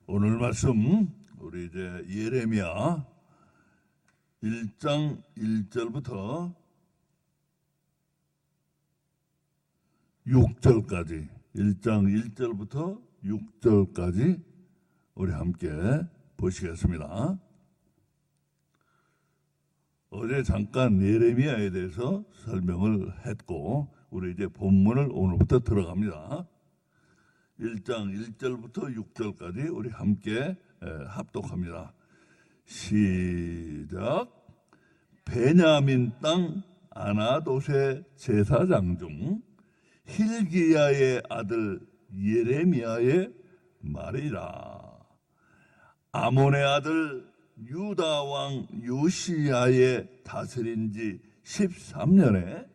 오늘 말씀 우리 이제 예레미야 1장 1절부터 6절까지 1장 1절부터 6절까지 우리 함께 보시겠습니다. 어제 잠깐 예레미야에 대해서 설명을 했고 우리 이제 본문을 오늘부터 들어갑니다. 1장 1절부터 6절까지 우리 함께 합독합니다. 시작. 베냐민 땅 아나돗의 제사장 중 hil기야의 아들 예레미야의 말이라. 아몬의 아들 유다 왕 요시야의 다스린 지 13년에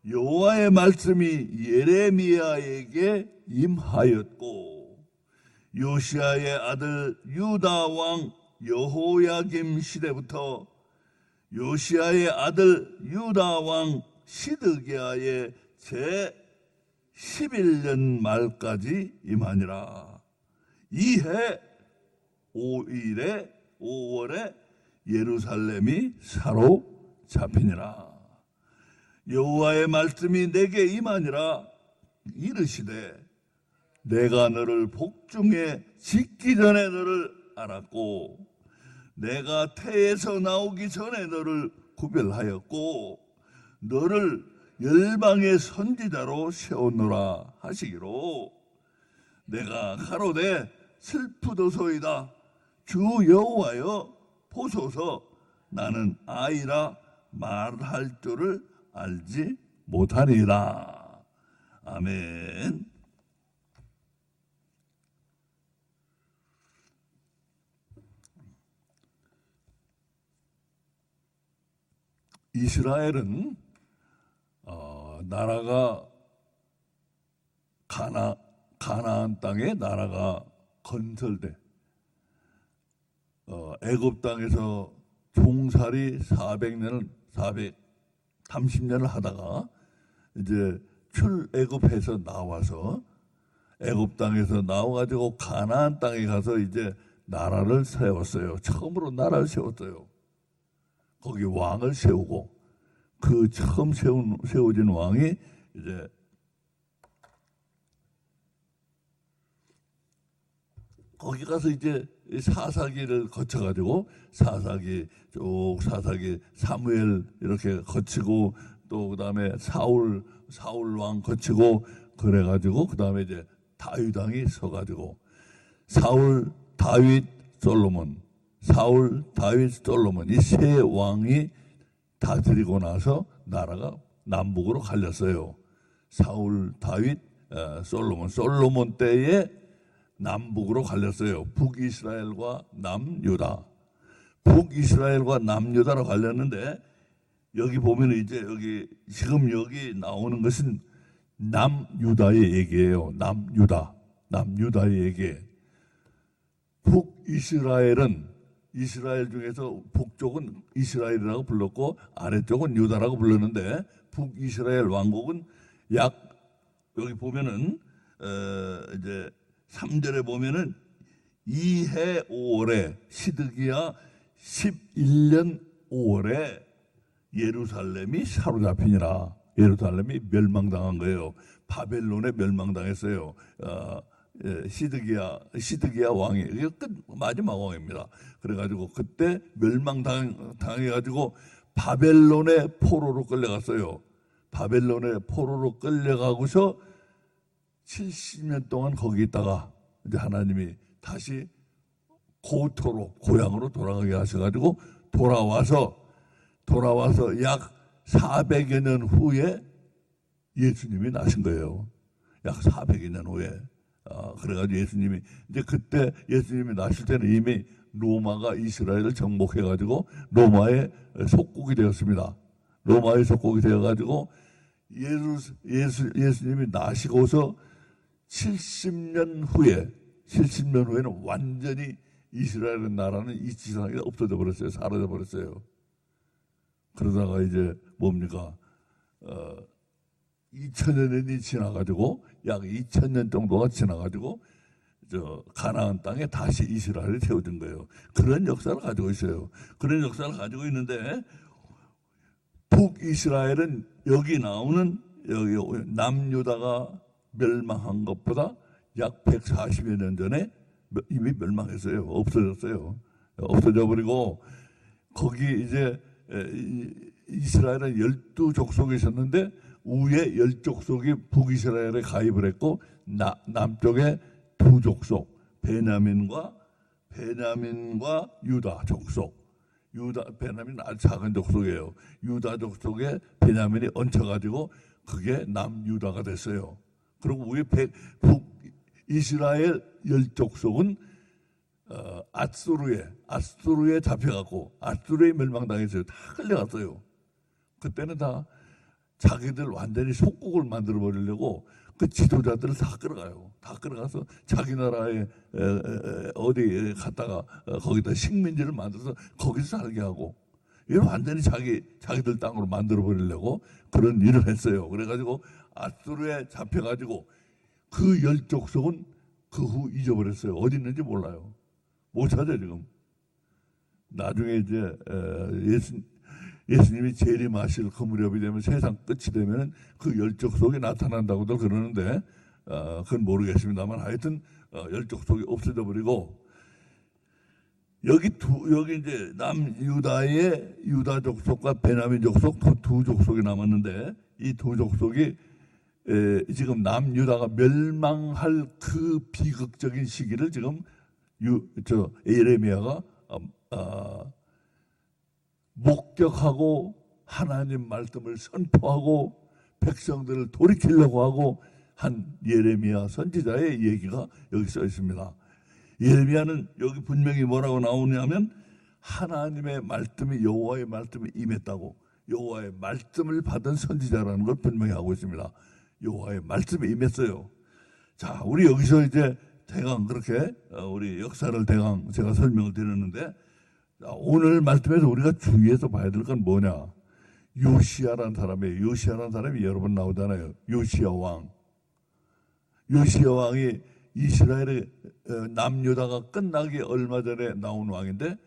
여호와의 말씀이 예레미야에게 임하였고, 요시야의 아들 유다 왕 여호야김 시대부터 요시야의 아들 유다 왕 시드기야의 제 11년 말까지 임하니라. 이해 5월에 예루살렘이 사로잡히니라. 여호와의 말씀이 내게 임하니라. 이르시되 내가 너를 복중에 짓기 전에 너를 알았고 내가 태에서 나오기 전에 너를 구별하였고 너를 열방의 선지자로 세우노라 하시기로, 내가 가로되 슬프도소이다. 주 여호와여 보소서, 나는 아이라 말할 줄을 알지 못하리라. 아멘. 이스라엘은 나라가 가나안 땅에 나라가 건설돼 애굽 땅에서 종살이 430년을 하다가 이제 출애굽해서 나와서 애굽 땅에서 나와가지고 가나안 땅에 가서 이제 나라를 세웠어요. 처음으로 나라를 세웠어요. 거기 왕을 세우고 그 처음 세워진 왕이 이제 거기 가서 이제 사사기를 거쳐가지고 사사기 사무엘 이렇게 거치고 또 그다음에 사울 왕 거치고 그래가지고 그다음에 이제 다윗 왕이 서가지고 사울 다윗 솔로몬 이 세 왕이 다스리고 나서 나라가 남북으로 갈렸어요. 사울 다윗 솔로몬 때에 남북으로 갈렸어요. 북이스라엘과 남유다. 북이스라엘과 남유다로 갈렸는데 여기 보면 이제 지금 여기 나오는 것은 남유다의 얘기예요. 남유다의 얘기. 북이스라엘은 이스라엘 중에서 북쪽은 이스라엘이라고 불렀고 아래쪽은 유다라고 불렀는데 북이스라엘 왕국은 여기 보면은 이제 3절에 보면은 이해 5월에 시드기야 11년 5월에 예루살렘이 사로잡히니라. 예루살렘이 멸망당한 거예요. 바벨론에 멸망당했어요. 시드기야 왕이 마지막 왕입니다. 그래가지고 그때 멸망당해가지고 바벨론의 포로로 끌려갔어요. 바벨론의 포로로 끌려가고서 70년 동안 거기 있다가 이제 하나님이 다시 고향으로 돌아가게 하셔가지고 돌아와서 약 400여 년 후에 예수님이 나신 거예요. 약 400여 년 후에. 그래가지고 예수님이 이제 그때 예수님이 나실 때는 이미 로마가 이스라엘을 정복해가지고 로마의 속국이 되었습니다. 로마의 속국이 되어가지고 예수님이 나시고서 70년 후에는 완전히 이스라엘 나라는 이 지상에 없어져 버렸어요. 사라져 버렸어요. 그러다가 이제 뭡니까? 2000년이 지나가지고 약 2000년 정도가 지나가지고 가나안 땅에 다시 이스라엘이 세워진 거예요. 그런 역사를 가지고 있어요. 그런 역사를 가지고 있는데 북이스라엘은 여기 나오는 여기 남유다가 멸망한 것보다 약 140여 년 전에 이미 멸망했어요. 없어졌어요. 없어져 버리고 거기 이제 이스라엘은 12족속이 있었는데 우에 10족속이 북이스라엘에 가입을 했고 남쪽에 2족속 베냐민과 유다 족속 베냐민은 아주 작은 족속이에요. 유다 족속에 베냐민이 얹혀가지고 그게 남유다가 됐어요. 그리고 위에 북이스라엘 10족속은 아수르에 잡혀갖고 아수르에 멸망당했어요. 다 끌려갔어요. 그때는 다 자기들 완전히 속국을 만들어 버리려고 그 지도자들을 다 끌어가요. 다 끌어가서 자기 나라에 어디 갔다가 거기다 식민지를 만들어서 거기서 살게 하고 이걸 완전히 자기들 땅으로 만들어 버리려고 그런 일을 했어요. 그래가지고 아수르에 잡혀가지고 그 10족속은 그 후 잊어버렸어요. 어디 있는지 몰라요. 못 찾아요 지금. 나중에 이제 예수님이 재림하실 그 무렵이 되면 세상 끝이 되면 그 10족속이 나타난다고들 그러는데 그건 모르겠습니다만 하여튼 10족속이 없어져 버리고 여기 이제 남유다의 유다 족속과 베냐민 족속 두 족속이 남았는데 이 두 족속이 지금 남유다가 멸망할 그 비극적인 시기를 지금 예레미야가 목격하고 하나님 말씀을 선포하고 백성들을 돌이키려고 하고 한 예레미야 선지자의 얘기가 여기 써 있습니다. 예레미야는 여기 분명히 뭐라고 나오냐면 하나님의 말씀이 여호와의 말씀이 임했다고 여호와의 말씀을 받은 선지자라는 걸 분명히 하고 있습니다. 여호와의 말씀이 임했어요. 자, 우리 여기서 이제 대강 그렇게 우리 역사를 대강 제가 설명을 드렸는데 오늘 말씀에서 우리가 주의해서 봐야 될 건 뭐냐? 요시야라는 사람이에요. 요시야라는 사람이 여러 번 나오잖아요. 요시야 왕. 요시야 왕이 이스라엘의 남유다가 끝나기 얼마 전에 나온 왕인데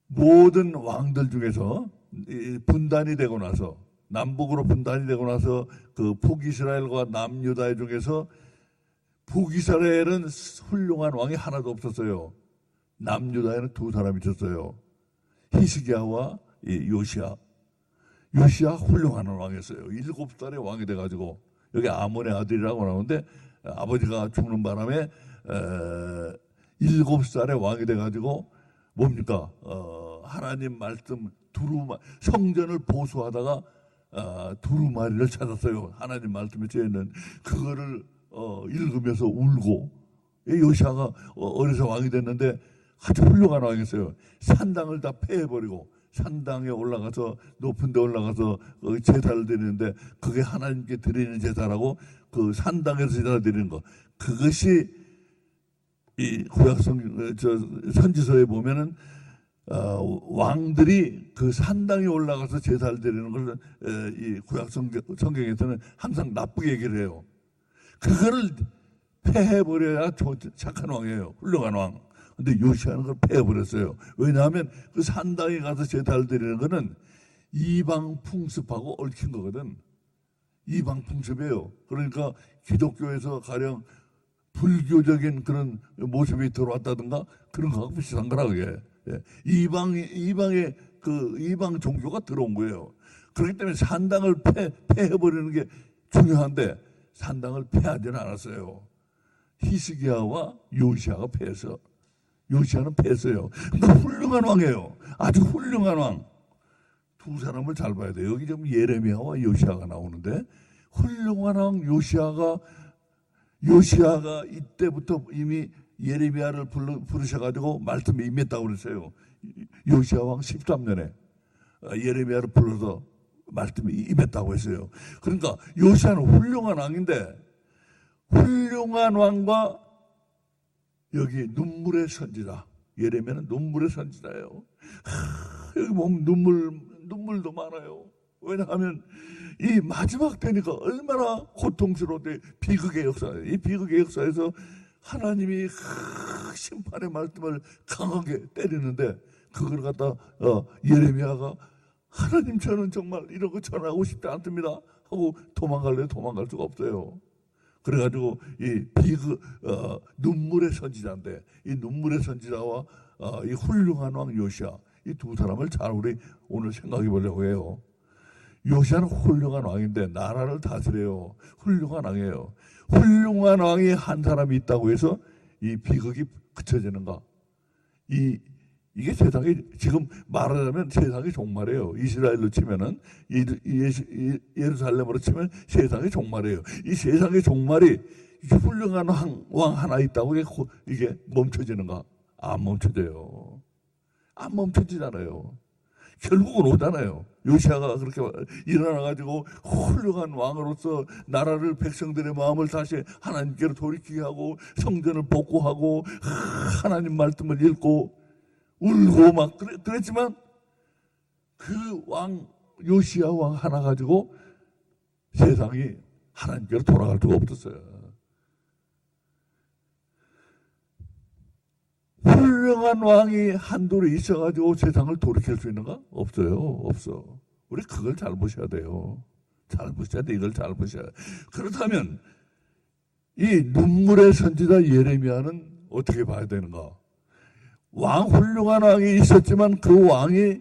모든 왕들 중에서 분단이 되고 나서 남북으로 분단이 되고 나서 그 북이스라엘과 남유다 중에서 북이스라엘은 훌륭한 왕이 하나도 없었어요. 남유다에는 두 사람이 있었어요. 히스기야와 요시야. 요시야 훌륭한 왕이었어요. 7살에 왕이 돼가지고 여기 아몬의 아들이라고 나오는데 아버지가 죽는 바람에 7살에 왕이 돼가지고 뭡니까? 하나님 말씀 성전을 보수하다가 두루마리를 찾았어요. 하나님 말씀에 쓰여있는 그거를 읽으면서 울고 요시야가 어려서 왕이 됐는데 아주 훌륭한 왕이었어요. 산당을 다 폐해버리고 산당에 올라가서 높은 데 올라가서 제사를 드리는데 그게 하나님께 드리는 제사라고 그 산당에서 제사를 드리는 거 그것이 이 구약 선지서에 보면은 왕들이 그 산당에 올라가서 제사를 드리는 걸 이 구약 성경에서는 항상 나쁘게 얘기를 해요. 그거를 폐해버려야 착한 왕이에요. 훌륭한 왕. 근데 요시야는 그걸 폐해버렸어요. 왜냐하면 그 산당에 가서 제사를 드리는 거는 이방 풍습하고 얽힌 거거든. 이방 풍습이에요. 그러니까 기독교에서 가령 불교적인 그런 모습이 들어왔다든가 그런 거하고 비슷한 거라 그게. 이방의 그 이방 종교가 들어온 거예요. 그렇기 때문에 산당을 폐해버리는 게 중요한데 산당을 폐하지는 않았어요. 히스기야와 요시야가 폐해서 요시야는 폐했어요. 그러니까 훌륭한 왕이에요. 아주 훌륭한 왕. 두 사람을 잘 봐야 돼요. 여기 지금 예레미야와 요시야가 나오는데 훌륭한 왕 요시야가 이때부터 이미 예레미야를 부르셔가지고 말씀이 임했다고 그랬어요. 요시야 왕 13년에 예레미야를 불러서 말씀이 임했다고 했어요. 그러니까 요시야는 훌륭한 왕인데 훌륭한 왕과 여기 눈물의 선지자 예레미야는 눈물의 선지자예요. 여기 보면 눈물도 많아요. 왜냐하면 이 마지막 때니까 얼마나 고통스러운데 비극의 역사예요. 이 비극의 역사에서 하나님이 심판의 말씀을 강하게 때리는데 그걸 갖다 예레미야가 하나님 저는 정말 이런 거 전하고 싶지 않습니다 하고 도망갈 수가 없어요. 그래가지고 이 눈물의 선지자인데 이 눈물의 선지자와 이 훌륭한 왕 요시야 이 두 사람을 잘 우리 오늘 생각해 보려고 해요. 요시야는 훌륭한 왕인데 나라를 다스려요. 훌륭한 왕이에요. 훌륭한 왕이 한 사람이 있다고 해서 이 비극이 그쳐지는가? 이게 세상이 지금 말하자면 세상이 종말이에요. 이스라엘로 치면은 예루살렘으로 치면 세상이 종말이에요. 이 세상의 종말이 훌륭한 왕 하나 있다고 이게 멈춰지는가? 안 멈춰져요. 안 멈춰지잖아요. 결국은 오잖아요. 요시야가 그렇게 일어나가지고 훌륭한 왕으로서 나라를 백성들의 마음을 다시 하나님께로 돌이키게 하고 성전을 복구하고 하나님 말씀을 읽고 울고 막 그랬지만 그 왕 요시야 왕 하나 가지고 세상이 하나님께로 돌아갈 수가 없었어요. 훌륭한 왕이 한둘에 있어가지고 세상을 돌이킬 수 있는가? 없어요. 없어. 우리 그걸 잘 보셔야 돼요. 잘 보셔야 돼. 이걸 잘 보셔야 돼. 그렇다면 이 눈물의 선지자 예레미야는 어떻게 봐야 되는가? 훌륭한 왕이 있었지만 그 왕이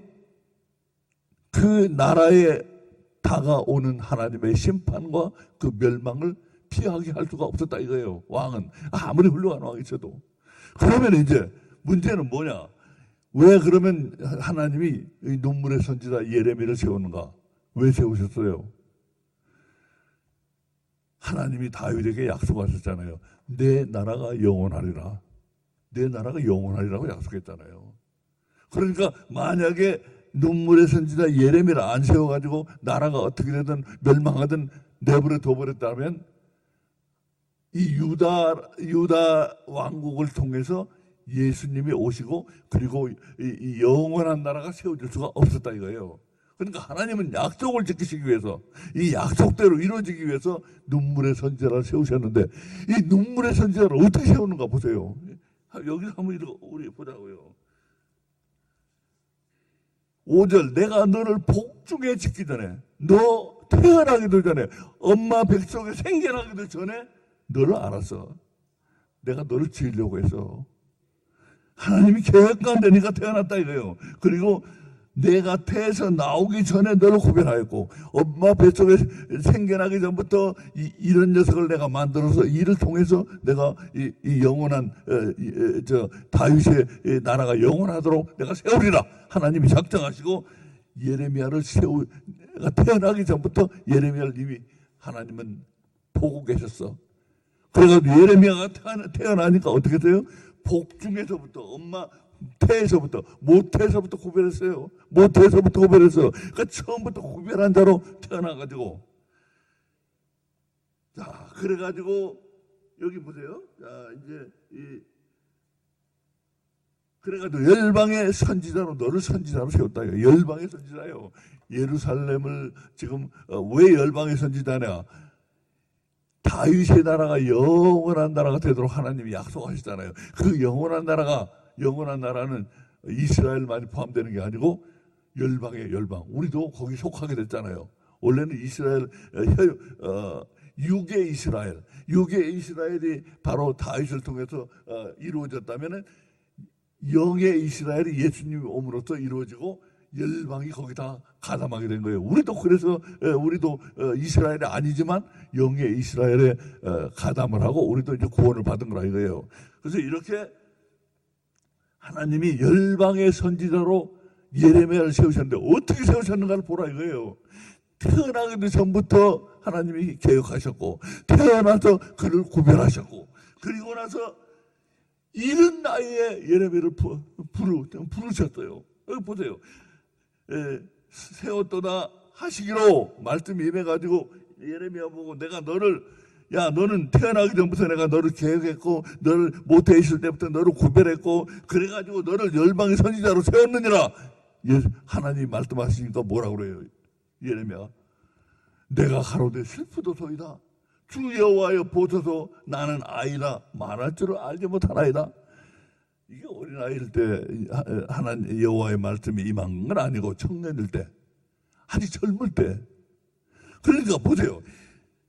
그 나라에 다가오는 하나님의 심판과 그 멸망을 피하게 할 수가 없었다 이거예요. 왕은 아무리 훌륭한 왕이 있어도. 그러면 이제 문제는 뭐냐? 왜 그러면 하나님이 눈물의 선지자 예레미야를 세우는가? 왜 세우셨어요? 하나님이 다윗에게 약속하셨잖아요. 내 나라가 영원하리라. 내 나라가 영원하리라고 약속했잖아요. 그러니까 만약에 눈물의 선지자 예레미야를 안 세워가지고 나라가 어떻게 되든 멸망하든 내버려 둬버렸다면 이 유다 왕국을 통해서 예수님이 오시고 그리고 이 영원한 나라가 세워질 수가 없었다 이거예요. 그러니까 하나님은 약속을 지키시기 위해서 이 약속대로 이루어지기 위해서 눈물의 선지자를 세우셨는데 이 눈물의 선지자를 어떻게 세우는가 보세요. 여기서 한번 우리 보자고요. 5절 내가 너를 복중에 짓기 전에 너 태어나기도 전에 엄마 뱃속에 생겨나기도 전에 너를 알았어. 내가 너를 지으려고 해서 하나님이 계획 가운데 네가 태어났다 이거예요. 그리고 내가 태에서 나오기 전에 너를 구별하였고 엄마 뱃속에 생겨나기 전부터 이런 녀석을 내가 만들어서 이를 통해서 내가 이 영원한 다윗의 나라가 영원하도록 내가 세우리라 하나님이 작정하시고 예레미야를 태어나기 전부터 예레미야를 이미 하나님은 보고 계셨어. 그래가지고 예레미야가 태어나니까 어떻게 돼요? 복중에서부터 엄마 태에서부터 모태에서부터 구별했어요. 모태에서부터 구별했어요. 그러니까 처음부터 구별한 자로 태어나가지고 자 그래가지고 여기 보세요. 자 이제 그래가지고 열방의 선지자로 너를 선지자로 세웠다. 열방의 선지자예요. 예루살렘을 지금 왜 열방의 선지자냐? 다윗의 나라가 영원한 나라가 되도록 하나님이 약속하시잖아요. 그 영원한 나라는 이스라엘만이 포함되는 게 아니고 열방의 열방. 우리도 거기 속하게 됐잖아요. 원래는 이스라엘 육의 이스라엘이 바로 다윗을 통해서 이루어졌다면은 영의 이스라엘이 예수님이 옴으로써 이루어지고 열방이 거기다 가담하게 된 거예요. 우리도 그래서 우리도 이스라엘이 아니지만 영의 이스라엘에 가담을 하고 우리도 이제 구원을 받은 거라 이거예요. 그래서 이렇게 하나님이 열방의 선지자로 예레미야를 세우셨는데 어떻게 세우셨는가를 보라 이거예요. 태어나기도 전부터 하나님이 계획하셨고 태어나서 그를 구별하셨고 그리고 나서 이른 나이에 예레미야를 부르셨어요. 여기 보세요. 세웠도다 하시기로 말씀이 임해가지고 예레미야 보고 내가 너는 태어나기 전부터 내가 너를 계획했고 너를 모태에 있을 때부터 너를 구별했고 그래가지고 너를 열방의 선지자로 세웠느니라. 하나님이 말씀하시니까 뭐라고 그래요? 예레미야 내가 가로되 슬프도소이다. 주 여호와여 보소서 나는 아이라 말할 줄을 알지 못하나이다. 이게 어린아이일 때 하나님 여호와의 말씀이 임한 건 아니고 청년일 때, 아주 젊을 때. 그러니까 보세요.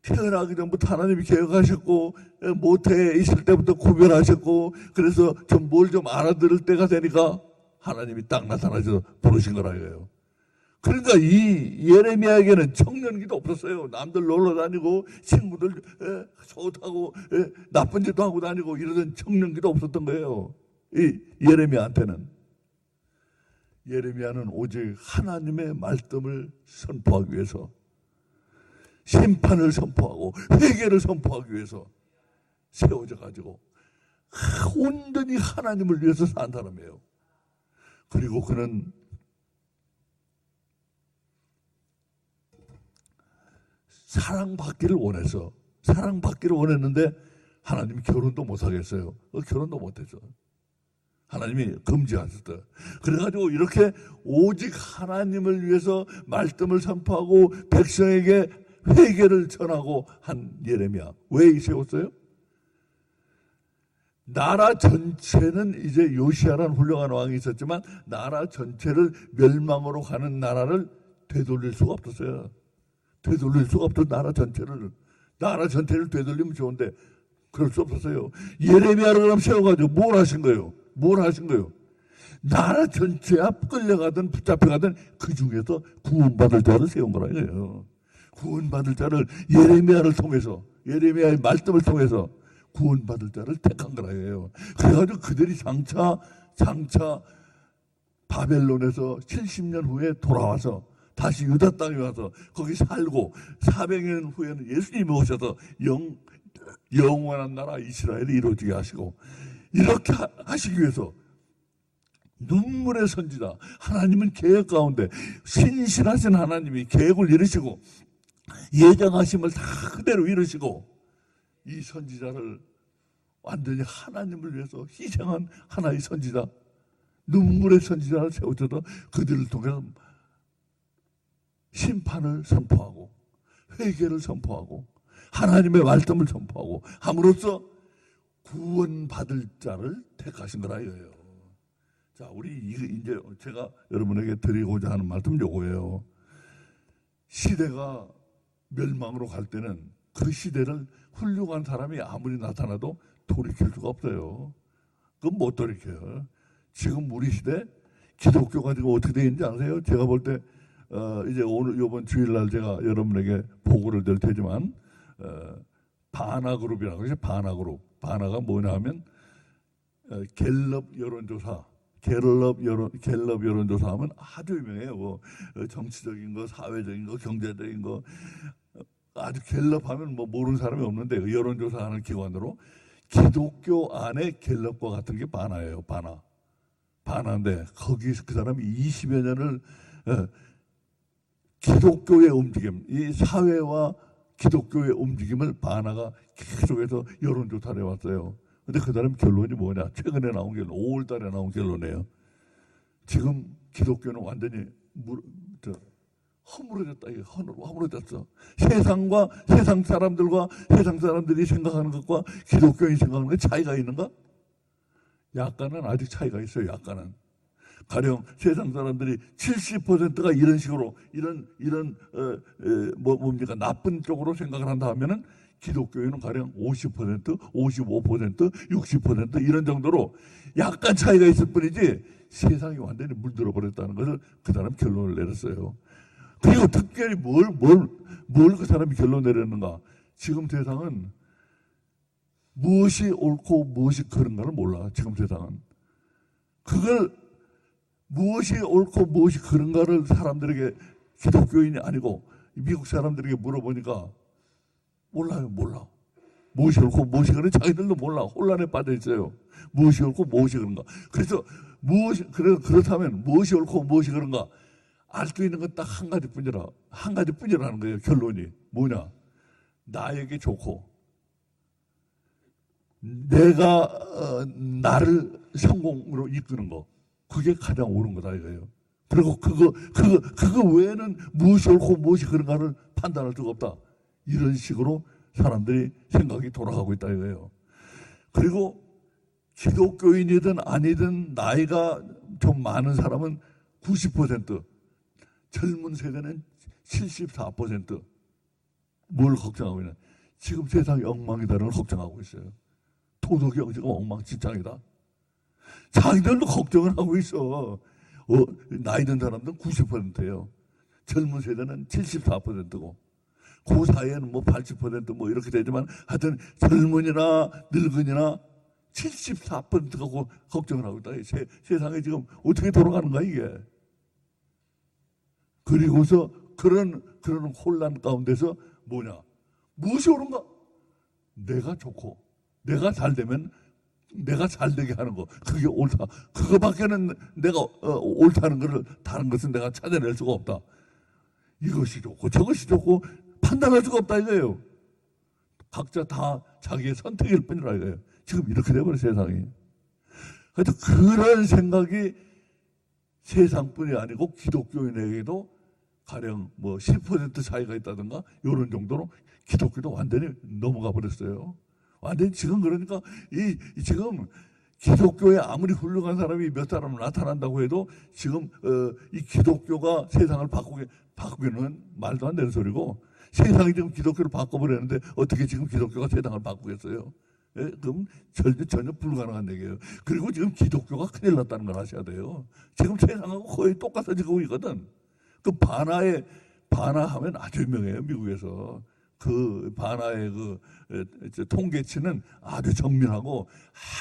태어나기 전부터 하나님이 계획하셨고 모태에 있을 때부터 구별하셨고 그래서 좀 뭘 좀 알아들을 때가 되니까 하나님이 딱 나타나셔서 부르신 거라 이거예요. 그러니까 이 예레미야에게는 청년기도 없었어요. 남들 놀러 다니고 친구들 좋다고 나쁜 짓도 하고 다니고 이러던 청년기도 없었던 거예요. 이 예레미야한테는. 예레미야는 오직 하나님의 말씀을 선포하기 위해서, 심판을 선포하고 회개를 선포하기 위해서 세워져 가지고 온전히 하나님을 위해서 산 사람이에요. 그리고 그는 사랑받기를 원해서, 사랑받기를 원했는데 하나님이 결혼도 못하겠어요. 결혼도 못했죠. 하나님이 금지하셨어요. 그래가지고 이렇게 오직 하나님을 위해서 말씀을 선포하고 백성에게 회개를 전하고 한 예레미야. 왜 세웠어요? 나라 전체는 이제 요시야라는 훌륭한 왕이 있었지만 나라 전체를 멸망으로 가는 나라를 되돌릴 수가 없었어요. 되돌릴 수가 없던 나라 전체를 되돌리면 좋은데 그럴 수 없었어요. 예레미야를 그럼 세워가지고 뭘 하신 거예요? 뭘 하신 거예요? 나라 전체야 끌려가든 붙잡혀가든 그 중에서 구원받을 자를 세운 거라 이거예요. 구원받을 자를 예레미야를 통해서, 예레미야의 말씀을 통해서 구원받을 자를 택한 거라 이거예요. 그래가지고 그들이 장차 바벨론에서 70년 후에 돌아와서 다시 유다 땅에 와서 거기 살고 400년 후에는 예수님이 오셔서 영원한 나라 이스라엘이 이루어지게 하시고, 이렇게 하시기 위해서 눈물의 선지자, 하나님은 계획 가운데 신실하신 하나님이 계획을 이루시고 예정하심을 다 그대로 이루시고 이 선지자를 완전히 하나님을 위해서 희생한 하나의 선지자, 눈물의 선지자를 세우셔서 그들을 통해서 심판을 선포하고 회개를 선포하고 하나님의 말씀을 선포하고 함으로써 구원받을 자를 택하신 거라 이거예요. 자, 우리 이제 제가 여러분에게 드리고자 하는 말씀은 요거예요. 시대가 멸망으로 갈 때는 그 시대를 훌륭한 사람이 아무리 나타나도 돌이킬 수가 없어요. 그건 못 돌이켜요. 지금 우리 시대 기독교가 지금 어떻게 되어 있는지 아세요? 제가 볼 때 이제 오늘 이번 주일날 제가 여러분에게 보고를 드릴 테지만 바나그룹이라고 하죠. 바나그룹. 바나가 뭐냐 하면 갤럽 여론조사. 갤럽 여론조사하면 아주 유명해요. 뭐 정치적인 거, 사회적인 거, 경제적인 거 아주 갤럽하면 뭐 모르는 사람이 없는데 그 여론조사하는 기관으로 기독교 안에 갤럽과 같은 게 바나예요. 바나인데 거기 그 사람이 20여 년을 기독교의 움직임, 이 사회와 기독교의 움직임을 바나가 계속해서 여론조사를 해왔어요. 근데 그 사람 결론이 뭐냐? 최근에 나온 결론, 5월 달에 나온 결론이에요. 지금 기독교는 완전히 허물어졌다. 이게 허물어졌어. 세상 사람들이 생각하는 것과 기독교인이 생각하는 게 차이가 있는가? 약간은 아직 차이가 있어요. 약간은. 가령 세상 사람들이 70%가 이런 식으로 뭡니까 나쁜 쪽으로 생각을 한다 하면은 기독교인은 가령 50%, 55%, 60% 이런 정도로 약간 차이가 있을 뿐이지 세상이 완전히 물들어 버렸다는 것을 그 사람 결론을 내렸어요. 그리고 특별히 뭘 그 사람이 결론 내렸는가? 지금 세상은 무엇이 옳고 무엇이 그른가를 몰라. 지금 세상은 그걸 무엇이 옳고 무엇이 그른가를 사람들에게, 기독교인이 아니고 미국 사람들에게 물어보니까 몰라요. 무엇이 옳고 무엇이 그른지 자기들도 몰라. 혼란에 빠져 있어요. 무엇이 옳고 무엇이 그른가. 그래서 그렇다면 무엇이 옳고 무엇이 그른가 알 수 있는 건 딱 한 가지뿐이라는 거예요. 결론이 뭐냐? 나에게 좋고 내가 나를 성공으로 이끄는 거, 그게 가장 옳은 거다 이거예요. 그리고 그거 외에는 무엇이 옳고 무엇이 그런가를 판단할 수가 없다. 이런 식으로 사람들이 생각이 돌아가고 있다 이거예요. 그리고 기독교인이든 아니든 나이가 좀 많은 사람은 90%, 젊은 세대는 74%. 뭘 걱정하고 있냐? 지금 세상이 엉망이다를 걱정하고 있어요. 도덕이 지금 엉망진창이다. 자기들도 걱정을 하고 있어. 나이 든 사람들은 90%예요. 젊은 세대는 74%고 그 사이에는 뭐 80% 이렇게 되지만 하여튼 젊은이나 늙은이나 74%가 걱정을 하고 있다. 세상에 지금 어떻게 돌아가는가 이게. 그리고서 그런 혼란 가운데서 뭐냐? 무엇이 옳은가? 내가 좋고 내가 잘 되면 내가 잘 되게 하는 거, 그게 옳다. 그거밖에는 내가 옳다는 것을, 다른 것은 내가 찾아낼 수가 없다. 이것이 좋고 저것이 좋고 판단할 수가 없다 이거예요. 각자 다 자기의 선택일 뿐이라 이거예요. 지금 이렇게 돼버려 세상이. 하여튼 그런 생각이 세상뿐이 아니고 기독교인에게도 가령 뭐 10% 차이가 있다든가 이런 정도로 기독교도 완전히 넘어가 버렸어요. 완전히 지금 그러니까 지금 기독교에 아무리 훌륭한 사람이 몇 사람 나타난다고 해도 지금 이 기독교가 세상을 바꾸기는 말도 안 되는 소리고, 세상이 지금 기독교를 바꿔버렸는데 어떻게 지금 기독교가 세상을 바꾸겠어요? 예? 그럼 전혀 불가능한 얘기예요. 그리고 지금 기독교가 큰일 났다는 걸 아셔야 돼요. 지금 세상하고 거의 똑같아지고 있거든. 그 바나하면 아주 유명해요, 미국에서. 그 바나의 그 통계치는 아주 정밀하고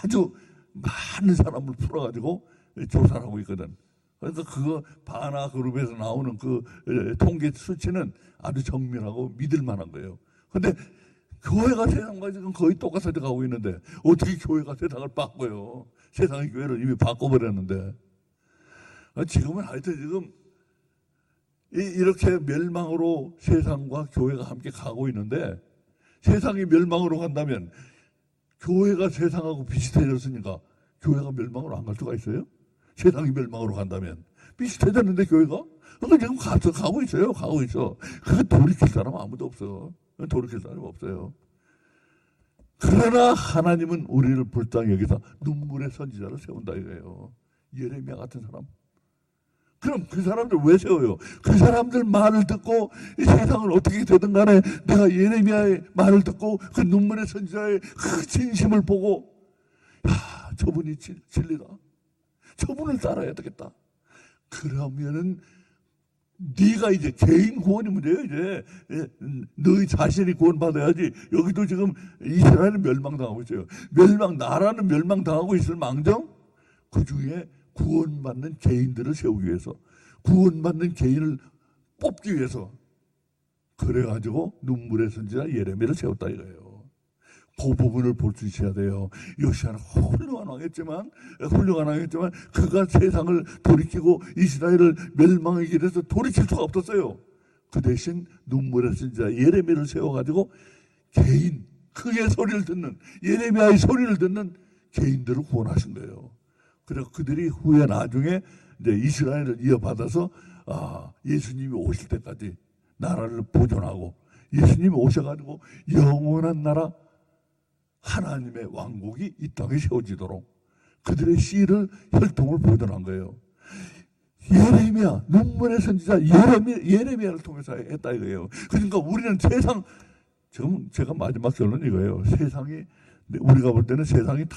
아주 많은 사람을 풀어가지고 조사를 하고 있거든. 그러니까 그거 바나 그룹에서 나오는 그 통계 수치는 아주 정밀하고 믿을만한 거예요. 근데 교회가 세상과 지금 거의 똑같아져 가고 있는데 어떻게 교회가 세상을 바꿔요? 세상이 교회를 이미 바꿔버렸는데. 지금은 하여튼 지금 이렇게 멸망으로 세상과 교회가 함께 가고 있는데, 세상이 멸망으로 간다면 교회가 세상하고 비슷해졌으니까 교회가 멸망으로 안 갈 수가 있어요? 세상이 멸망으로 간다면 비슷해졌는데 교회가? 그러니까 지금 가고 있어요. 가고 있어. 그거 돌이킬 사람 아무도 없어. 돌이킬 사람 없어요. 그러나 하나님은 우리를 불쌍히 여기서 눈물의 선지자를 세운다 이거예요. 예레미야 같은 사람. 그럼 그 사람들 왜 세워요? 그 사람들 말을 듣고 이 세상을 어떻게 되든 간에 내가 예레미야의 말을 듣고 그 눈물의 선지자의 그 진심을 보고, 야, 저분이 진리다. 저분을 따라야 되겠다. 그러면은 네가 이제 개인 구원이 문제예요. 이제 너희 자신이 구원받아야지. 여기도 지금 이스라엘은 멸망당하고 있어요. 나라는 멸망당하고 있을 망정 그 중에 구원받는 개인들을 세우기 위해서, 구원받는 개인을 뽑기 위해서 그래가지고 눈물의 선지자 예레미야를 세웠다 이거예요. 그 부분을 볼 수 있어야 돼요. 요시아는 훌륭한 왕이었지만 그가 세상을 돌이키고 이스라엘을 멸망의 길에서 돌이킬 수가 없었어요. 그 대신 눈물의 선지자 예레미야를 세워가지고 개인, 그의 소리를 듣는, 예레미야의 소리를 듣는 개인들을 구원하신 거예요. 그래서 그들이 후에 나중에 이제 이스라엘을 이어받아서 예수님이 오실 때까지 나라를 보존하고, 예수님이 오셔가지고 영원한 나라 하나님의 왕국이 이 땅에 세워지도록 그들의 씨를 혈통을 보존한 거예요. 예레미야, 눈물의 선지자 예레미야를 통해서 했다 이거예요. 그러니까 우리는 세상, 지금 제가 마지막 결론은 이거예요. 세상이, 우리가 볼 때는 세상이 다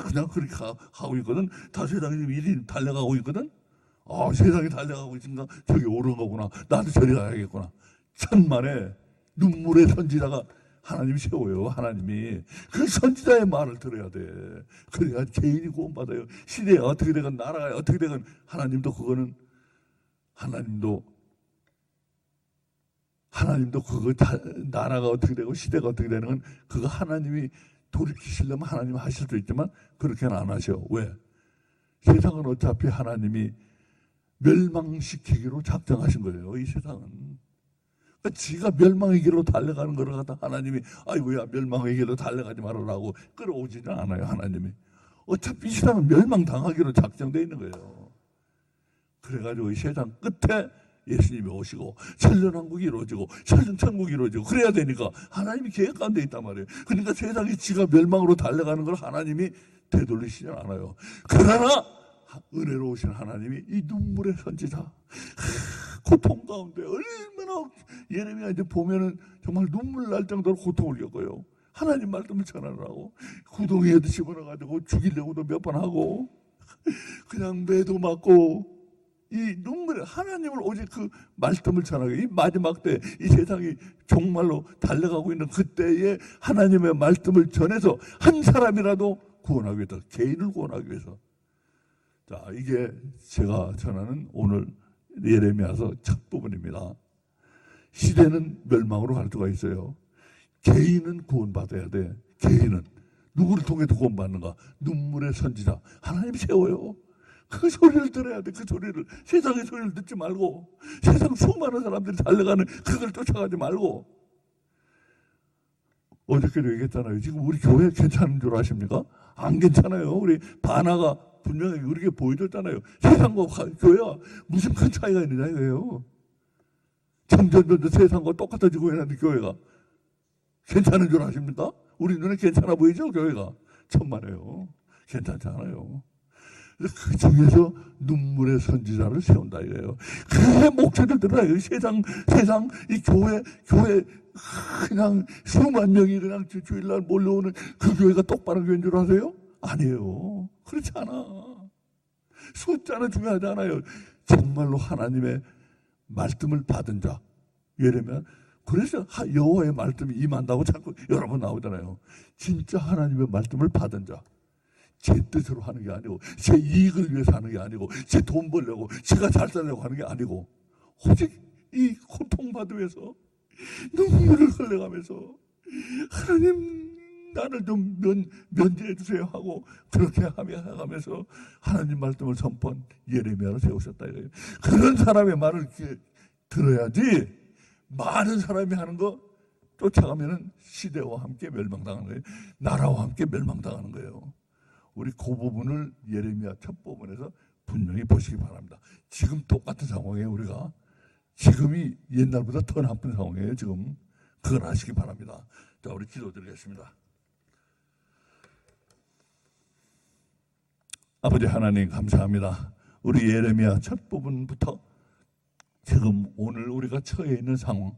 그냥 그렇게 가고 있거든. 다 세상이 지금 일이 달려가고 있거든. 세상이 달려가고 있으니까 저기 옳은 거구나. 나도 저리 가야겠구나. 천만에 눈물의 선지자가 하나님이 세워요. 하나님이 그 선지자의 말을 들어야 돼. 그래야 개인이 구원받아요. 시대가 어떻게 되건 나라가 어떻게 되건 하나님도 그거는 하나님도 그거 나라가 어떻게 되고 시대가 어떻게 되는 건 그거 하나님이 돌이키시려면 하나님 하실 수 있지만 그렇게는 안 하셔. 왜? 세상은 어차피 하나님이 멸망시키기로 작정하신 거예요. 이 세상은. 그러니까 지가 멸망의 길로 달려가는 거를 갖다 하나님이 아이고야 멸망의 길로 달려가지 말으라고 끌어오지는 않아요. 하나님이. 어차피 이 세상은 멸망당하기로 작정되어 있는 거예요. 그래가지고 이 세상 끝에 예수님이 오시고 천년왕국이 이루어지고 천년천국이 이루어지고 그래야 되니까 하나님이 계획 가운데 있단 말이에요. 그러니까 세상이 지가 멸망으로 달려가는 걸 하나님이 되돌리시진 않아요. 그러나 은혜로우신 하나님이 이 눈물의 선지자 고통 가운데 얼마나 예레미야 이제 보면은 정말 눈물 날 정도로 고통을 겪어요. 하나님 말씀을 전하느라고 구덩이에도 집어넣어가지고 죽이려고도 몇 번 하고 그냥 매도 맞고 이 눈물에 하나님을 오직 그 말씀을 전하게 이 마지막 때 이 세상이 정말로 달려가고 있는 그때에 하나님의 말씀을 전해서 한 사람이라도 구원하기 위해서 개인을 구원하기 위해서 자 이게 제가 전하는 오늘 예레미야서 첫 부분입니다. 시대는 멸망으로 갈 수가 있어요. 개인은 구원받아야 돼. 개인은 누구를 통해서 구원받는가? 눈물의 선지자 하나님 세워요. 그 소리를 들어야 돼. 그 소리를 세상의 소리를 듣지 말고 세상 수많은 사람들이 달려가는 그걸 쫓아가지 말고 어저께도 얘기했잖아요. 지금 우리 교회 괜찮은 줄 아십니까? 안 괜찮아요. 우리 바나가 분명히 우리에게 보여줬잖아요. 세상과 교회와 무슨 큰 차이가 있느냐 이거예요. 점점 세상과 똑같아지고 있는데 교회가 괜찮은 줄 아십니까? 우리 눈에 괜찮아 보이죠? 교회가 천만에요. 괜찮지 않아요. 그 중에서 눈물의 선지자를 세운다 이거예요. 그의 목소리를 들어요. 세상 이 교회 그냥 수만 명이 그냥 주일날 몰려오는 그 교회가 똑바른 교회인 줄 아세요? 아니에요. 그렇지 않아. 숫자는 중요하지 않아요. 정말로 하나님의 말씀을 받은 자. 예레미야 그래서 여호와의 말씀이 임한다고 자꾸 여러 번 나오잖아요. 진짜 하나님의 말씀을 받은 자. 제 뜻으로 하는 게 아니고 제 이익을 위해서 하는 게 아니고 제 돈 벌려고 제가 잘 살려고 하는 게 아니고 오직 이 고통받으면서 눈물을 흘려가면서 하나님 나를 좀 면제해 주세요 하고 그렇게 하면서 하나님 말씀을 선포한 예레미야를 세우셨다 이거예요. 그런 사람의 말을 이렇게 들어야지 많은 사람이 하는 거 쫓아가면은 시대와 함께 멸망당하는 거예요. 나라와 함께 멸망당하는 거예요. 우리 그 부분을 예레미야 첫 부분에서 분명히 보시기 바랍니다. 지금 똑같은 상황이에요. 우리가 지금이 옛날보다 더 나쁜 상황이에요. 지금 그걸 아시기 바랍니다. 자, 우리 기도드리겠습니다. 아버지 하나님 감사합니다. 우리 예레미야 첫 부분부터 지금 오늘 우리가 처해 있는 상황